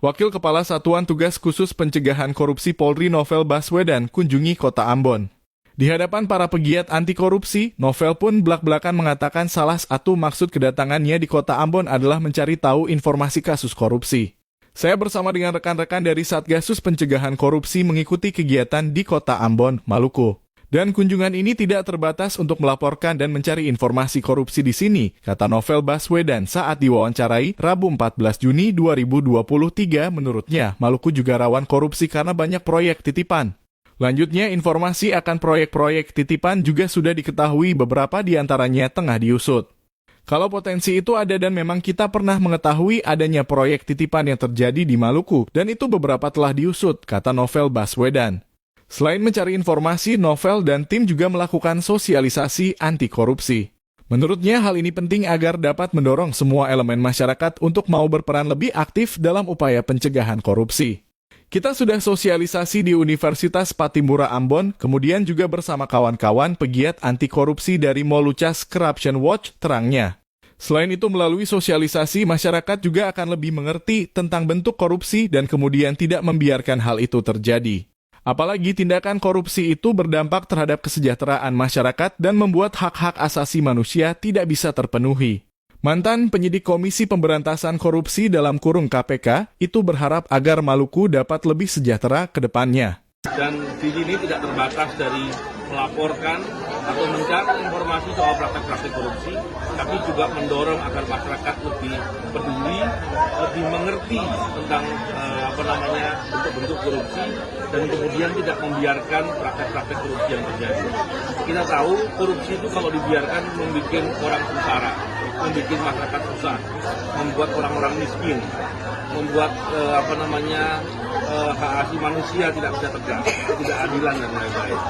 Wakil Kepala Satuan Tugas Khusus Pencegahan Korupsi Polri Novel Baswedan kunjungi Kota Ambon. Di hadapan para pegiat anti korupsi, Novel pun belak-belakan mengatakan salah satu maksud kedatangannya di Kota Ambon adalah mencari tahu informasi kasus korupsi. Saya bersama dengan rekan-rekan dari Satgasus Pencegahan Korupsi mengikuti kegiatan di Kota Ambon, Maluku. Dan kunjungan ini tidak terbatas untuk melaporkan dan mencari informasi korupsi di sini, kata Novel Baswedan saat diwawancarai Rabu 14 Juni 2023. Menurutnya, Maluku juga rawan korupsi karena banyak proyek titipan. Lanjutnya, informasi akan proyek-proyek titipan juga sudah diketahui, beberapa di antaranya tengah diusut. Kalau potensi itu ada dan memang kita pernah mengetahui adanya proyek titipan yang terjadi di Maluku, dan itu beberapa telah diusut, kata Novel Baswedan. Selain mencari informasi, Novel dan tim juga melakukan sosialisasi anti korupsi. Menurutnya hal ini penting agar dapat mendorong semua elemen masyarakat untuk mau berperan lebih aktif dalam upaya pencegahan korupsi. Kita sudah sosialisasi di Universitas Patimura Ambon, kemudian juga bersama kawan-kawan pegiat anti korupsi dari Molucas Corruption Watch, terangnya. Selain itu, melalui sosialisasi, masyarakat juga akan lebih mengerti tentang bentuk korupsi dan kemudian tidak membiarkan hal itu terjadi. Apalagi tindakan korupsi itu berdampak terhadap kesejahteraan masyarakat dan membuat hak-hak asasi manusia tidak bisa terpenuhi. Mantan penyidik Komisi Pemberantasan Korupsi dalam kurung KPK itu berharap agar Maluku dapat lebih sejahtera ke depannya. Dan di sini tidak terbatas dari melaporkan atau mencari informasi soal praktek-praktek korupsi, tapi juga mendorong agar masyarakat lebih peduli, lebih mengerti tentang bentuk-bentuk korupsi, dan kemudian tidak membiarkan praktek-praktek korupsi yang terjadi. Kita tahu korupsi itu kalau dibiarkan membuat orang sengsara, membuat masyarakat susah, membuat orang-orang miskin, membuat hak asasi manusia tidak bisa tegak, tidak adilan dan lain-lain.